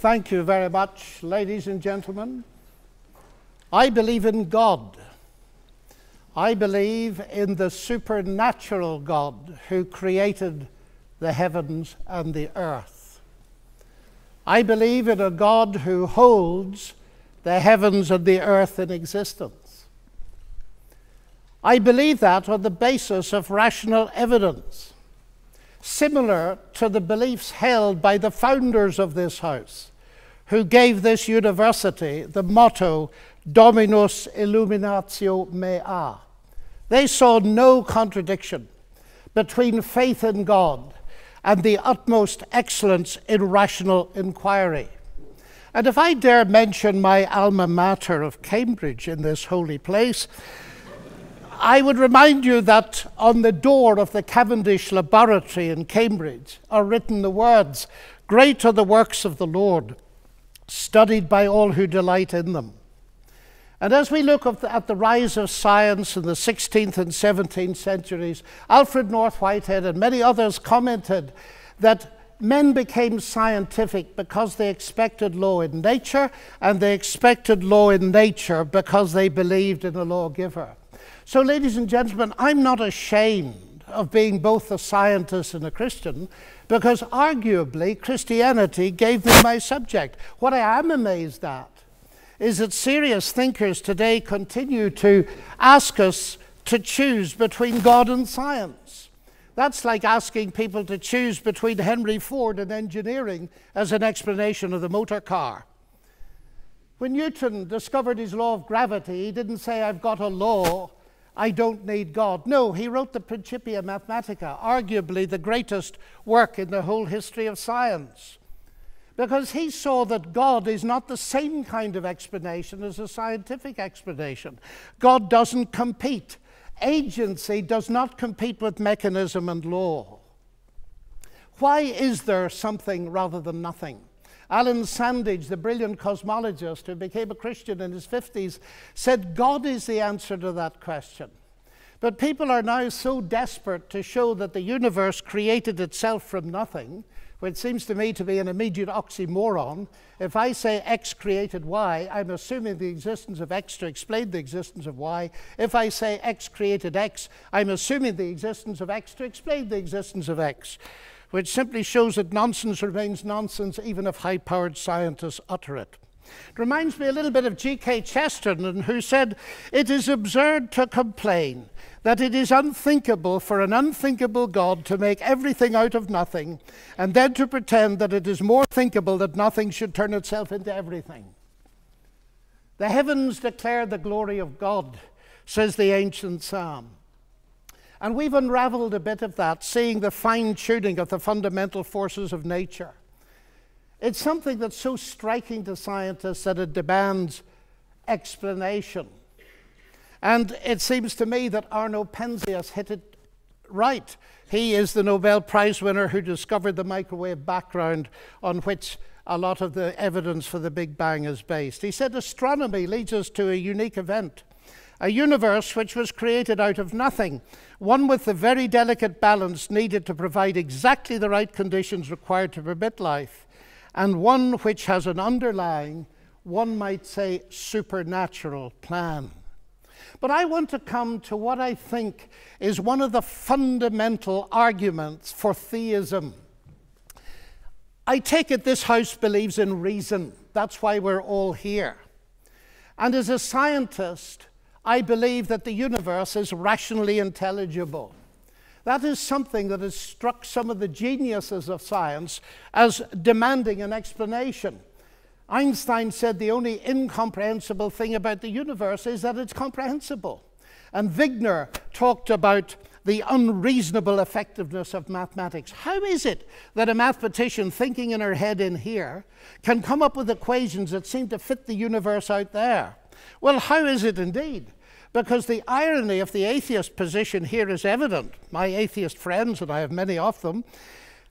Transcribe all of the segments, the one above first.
Thank you very much, ladies and gentlemen. I believe in God. I believe in the supernatural God who created the heavens and the earth. I believe in a God who holds the heavens and the earth in existence. I believe that on the basis of rational evidence, similar to the beliefs held by the founders of this house, who gave this university the motto, Dominus Illuminatio Mea. They saw no contradiction between faith in God and the utmost excellence in rational inquiry. And if I dare mention my alma mater of Cambridge in this holy place, I would remind you that on the door of the Cavendish Laboratory in Cambridge are written the words, "Great are the works of the Lord, studied by all who delight in them." And as we look at the rise of science in the 16th and 17th centuries, Alfred North Whitehead and many others commented that men became scientific because they expected law in nature, and they expected law in nature because they believed in a lawgiver. So, ladies and gentlemen, I'm not ashamed of being both a scientist and a Christian, because arguably Christianity gave me my subject. What I am amazed at is that serious thinkers today continue to ask us to choose between God and science. That's like asking people to choose between Henry Ford and engineering as an explanation of the motor car. When Newton discovered his law of gravity, he didn't say, "I've got a law, I don't need God." No, he wrote the Principia Mathematica, arguably the greatest work in the whole history of science, because he saw that God is not the same kind of explanation as a scientific explanation. God doesn't compete. Agency does not compete with mechanism and law. Why is there something rather than nothing? Alan Sandage, the brilliant cosmologist who became a Christian in his 50s, said God is the answer to that question. But people are now so desperate to show that the universe created itself from nothing, which seems to me to be an immediate oxymoron. If I say X created Y, I'm assuming the existence of X to explain the existence of Y. If I say X created X, I'm assuming the existence of X to explain the existence of X, which simply shows that nonsense remains nonsense even if high-powered scientists utter it. It reminds me a little bit of G.K. Chesterton, who said, "It is absurd to complain that it is unthinkable for an unthinkable God to make everything out of nothing, and then to pretend that it is more thinkable that nothing should turn itself into everything." The heavens declare the glory of God, says the ancient psalm. And we've unraveled a bit of that, seeing the fine-tuning of the fundamental forces of nature. It's something that's so striking to scientists that it demands explanation. And it seems to me that Arno Penzias hit it right. He is the Nobel Prize winner who discovered the microwave background on which a lot of the evidence for the Big Bang is based. He said astronomy leads us to a unique event, a universe which was created out of nothing, one with the very delicate balance needed to provide exactly the right conditions required to permit life, and one which has an underlying, one might say, supernatural plan. But I want to come to what I think is one of the fundamental arguments for theism. I take it this house believes in reason. That's why we're all here. And as a scientist, I believe that the universe is rationally intelligible. That is something that has struck some of the geniuses of science as demanding an explanation. Einstein said the only incomprehensible thing about the universe is that it's comprehensible. And Wigner talked about the unreasonable effectiveness of mathematics. How is it that a mathematician thinking in her head in here can come up with equations that seem to fit the universe out there? Well, how is it indeed? Because the irony of the atheist position here is evident. My atheist friends, and I have many of them,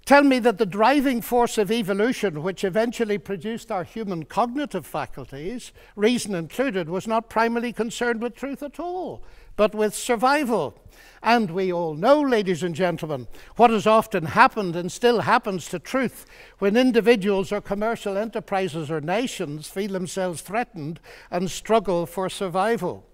tell me that the driving force of evolution, which eventually produced our human cognitive faculties, reason included, was not primarily concerned with truth at all, but with survival. And we all know, ladies and gentlemen, what has often happened and still happens to truth when individuals or commercial enterprises or nations feel themselves threatened and struggle for survival.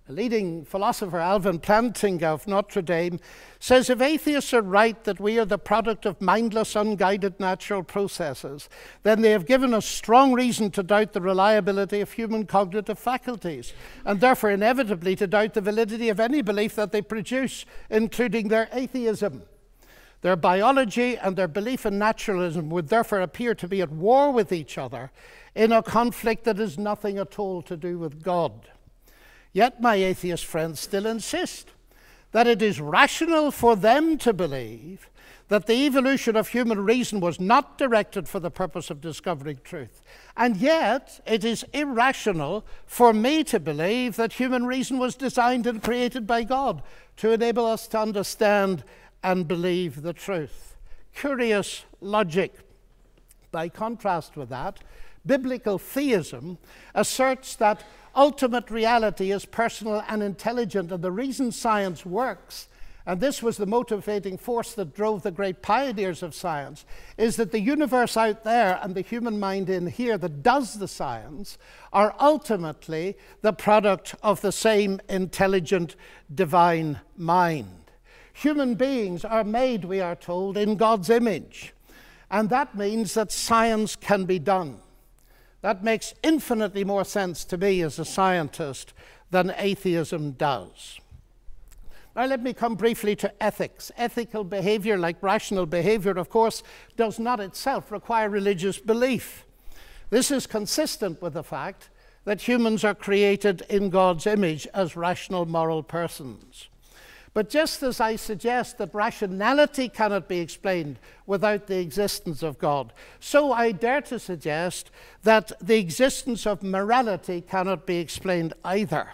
A leading philosopher, Alvin Plantinga of Notre Dame, says if atheists are right that we are the product of mindless, unguided natural processes, then they have given us strong reason to doubt the reliability of human cognitive faculties, and therefore inevitably to doubt the validity of any belief that they produce, including their atheism. Their biology and their belief in naturalism would therefore appear to be at war with each other in a conflict that has nothing at all to do with God. Yet my atheist friends still insist that it is rational for them to believe that the evolution of human reason was not directed for the purpose of discovering truth. And yet it is irrational for me to believe that human reason was designed and created by God to enable us to understand and believe the truth. Curious logic. By contrast with that, biblical theism asserts that ultimate reality is personal and intelligent, and the reason science works, and this was the motivating force that drove the great pioneers of science, is that the universe out there and the human mind in here that does the science are ultimately the product of the same intelligent divine mind. Human beings are made, we are told, in God's image, and that means that science can be done. That makes infinitely more sense to me as a scientist than atheism does. Now let me come briefly to ethics. Ethical behavior, like rational behavior, of course, does not itself require religious belief. This is consistent with the fact that humans are created in God's image as rational moral persons. But just as I suggest that rationality cannot be explained without the existence of God, so I dare to suggest that the existence of morality cannot be explained either.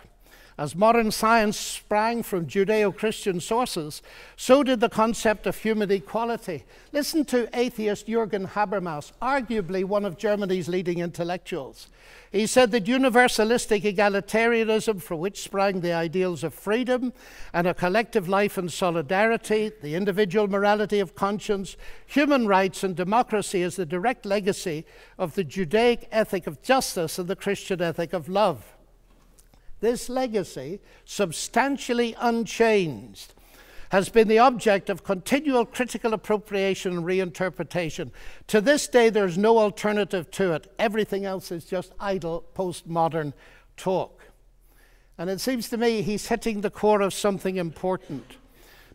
As modern science sprang from Judeo-Christian sources, so did the concept of human equality. Listen to atheist Jürgen Habermas, arguably one of Germany's leading intellectuals. He said that universalistic egalitarianism, from which sprang the ideals of freedom and a collective life and solidarity, the individual morality of conscience, human rights and democracy, is the direct legacy of the Judaic ethic of justice and the Christian ethic of love. This legacy, substantially unchanged, has been the object of continual critical appropriation and reinterpretation. To this day, there's no alternative to it. Everything else is just idle postmodern talk. And it seems to me he's hitting the core of something important,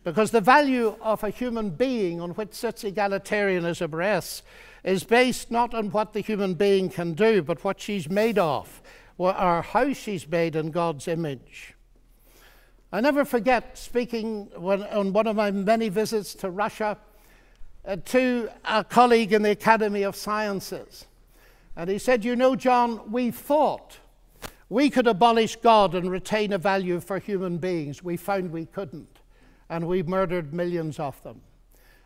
because the value of a human being on which such egalitarianism rests is based not on what the human being can do, but what she's made of, or how she's made in God's image. I never forget speaking on one of my many visits to Russia to a colleague in the Academy of Sciences. And he said, "You know, John, we thought we could abolish God and retain a value for human beings. We found we couldn't, and we murdered millions of them."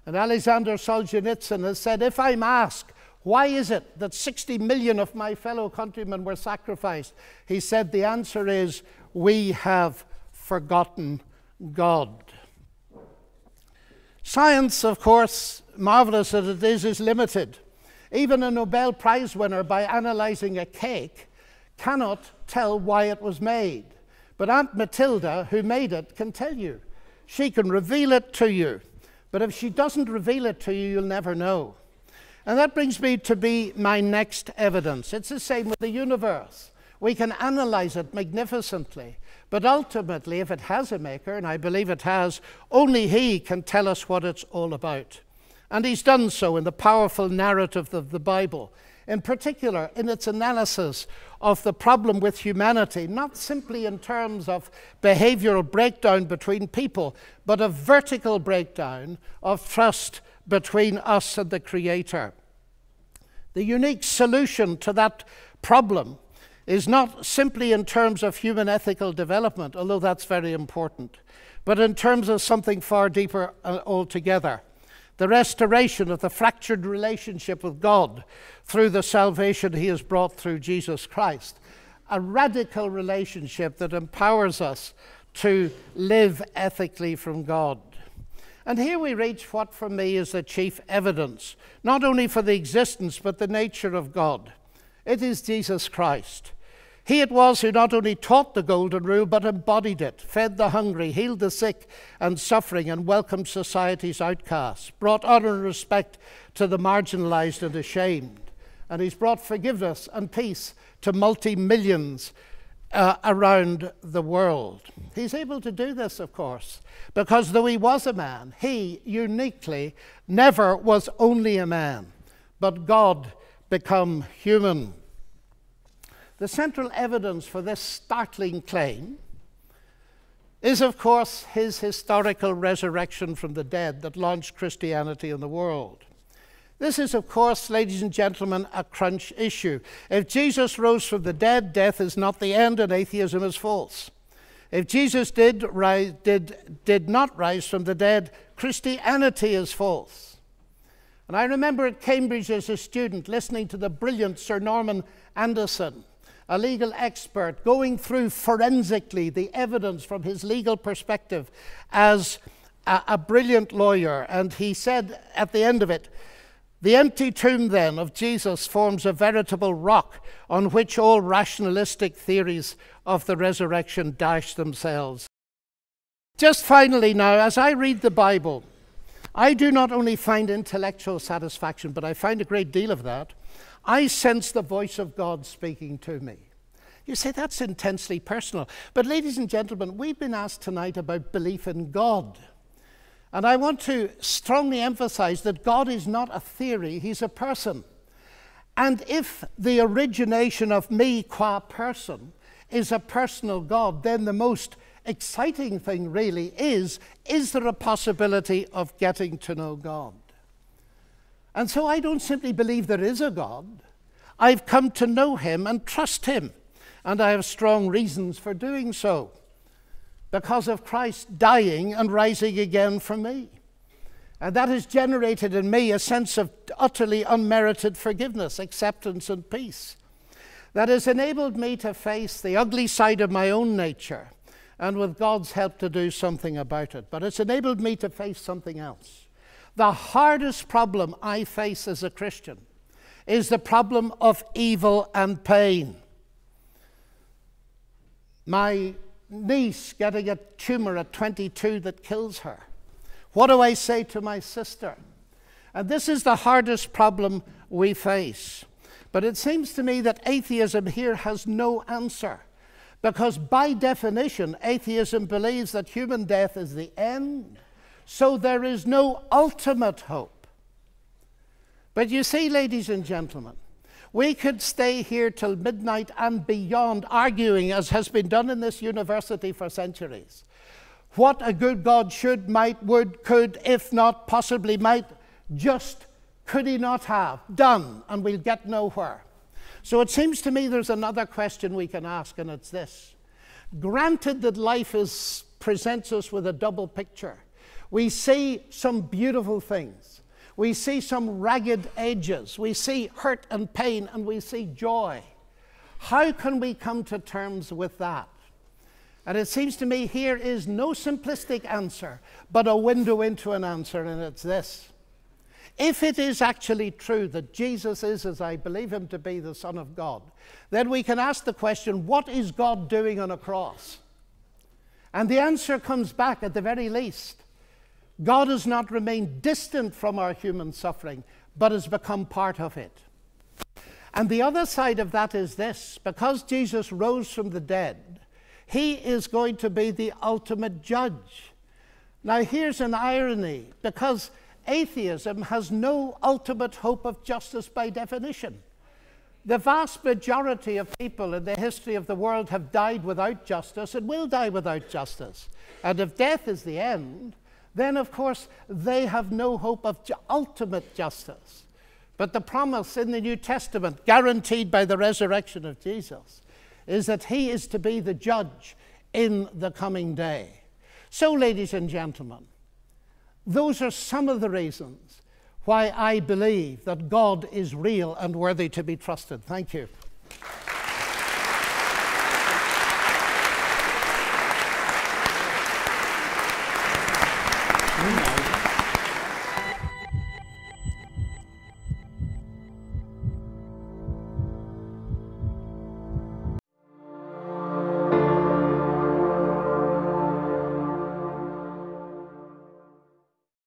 And Alexander Solzhenitsyn has said, "If I'm asked, why is it that 60 million of my fellow countrymen were sacrificed?" He said, the answer is, we have forgotten God. Science, of course, marvelous as it is limited. Even a Nobel Prize winner, by analyzing a cake, cannot tell why it was made. But Aunt Matilda, who made it, can tell you. She can reveal it to you. But if she doesn't reveal it to you, you'll never know. And that brings me to my next evidence. It's the same with the universe. We can analyze it magnificently, but ultimately, if it has a maker, and I believe it has, only he can tell us what it's all about. And he's done so in the powerful narrative of the Bible, in particular in its analysis of the problem with humanity, not simply in terms of behavioral breakdown between people, but a vertical breakdown of trust between us and the Creator. The unique solution to that problem is not simply in terms of human ethical development, although that's very important, but in terms of something far deeper altogether. The restoration of the fractured relationship with God through the salvation he has brought through Jesus Christ. A radical relationship that empowers us to live ethically from God. And here we reach what for me is the chief evidence, not only for the existence but the nature of God. It is Jesus Christ. He it was who not only taught the golden rule but embodied it, fed the hungry, healed the sick and suffering, and welcomed society's outcasts, brought honor and respect to the marginalized and ashamed. And he's brought forgiveness and peace to multi-millions around the world. He's able to do this, of course, because though he was a man, he uniquely never was only a man, but God become human. The central evidence for this startling claim is, of course, his historical resurrection from the dead that launched Christianity in the world. This is, of course, ladies and gentlemen, a crunch issue. If Jesus rose from the dead, death is not the end and atheism is false. If Jesus did not rise from the dead, Christianity is false. And I remember at Cambridge as a student listening to the brilliant Sir Norman Anderson, a legal expert, going through forensically the evidence from his legal perspective as a brilliant lawyer. And he said at the end of it, "The empty tomb, then, of Jesus forms a veritable rock on which all rationalistic theories of the resurrection dash themselves." Just finally now, as I read the Bible, I do not only find intellectual satisfaction, but I find a great deal of that. I sense the voice of God speaking to me. You say, that's intensely personal. But ladies and gentlemen, we've been asked tonight about belief in God. And I want to strongly emphasize that God is not a theory, he's a person. And if the origination of me qua person is a personal God, then the most exciting thing really is there a possibility of getting to know God? And so I don't simply believe there is a God. I've come to know him and trust him. And I have strong reasons for doing so, because of Christ dying and rising again for me. And that has generated in me a sense of utterly unmerited forgiveness, acceptance, and peace. That has enabled me to face the ugly side of my own nature, and with God's help to do something about it. But it's enabled me to face something else. The hardest problem I face as a Christian is the problem of evil and pain. My niece getting a tumor at 22 that kills her. What do I say to my sister? And this is the hardest problem we face. But it seems to me that atheism here has no answer, because by definition, atheism believes that human death is the end, so there is no ultimate hope. But you see, ladies and gentlemen, we could stay here till midnight and beyond arguing, as has been done in this university for centuries, what a good God should, might, would, could, if not, possibly might, just could he not have done, and we'll get nowhere. So it seems to me there's another question we can ask, and it's this. Granted that life presents us with a double picture. We see some beautiful things. We see some ragged edges. We see hurt and pain, and we see joy. How can we come to terms with that? And it seems to me here is no simplistic answer, but a window into an answer, and it's this. If it is actually true that Jesus is, as I believe him to be, the Son of God, then we can ask the question, what is God doing on a cross? And the answer comes back at the very least. God has not remained distant from our human suffering, but has become part of it. And the other side of that is this. Because Jesus rose from the dead, he is going to be the ultimate judge. Now here's an irony, because atheism has no ultimate hope of justice by definition. The vast majority of people in the history of the world have died without justice and will die without justice. And if death is the end, then of course they have no hope of ultimate justice. But the promise in the New Testament, guaranteed by the resurrection of Jesus, is that he is to be the judge in the coming day. So, ladies and gentlemen, those are some of the reasons why I believe that God is real and worthy to be trusted. Thank you.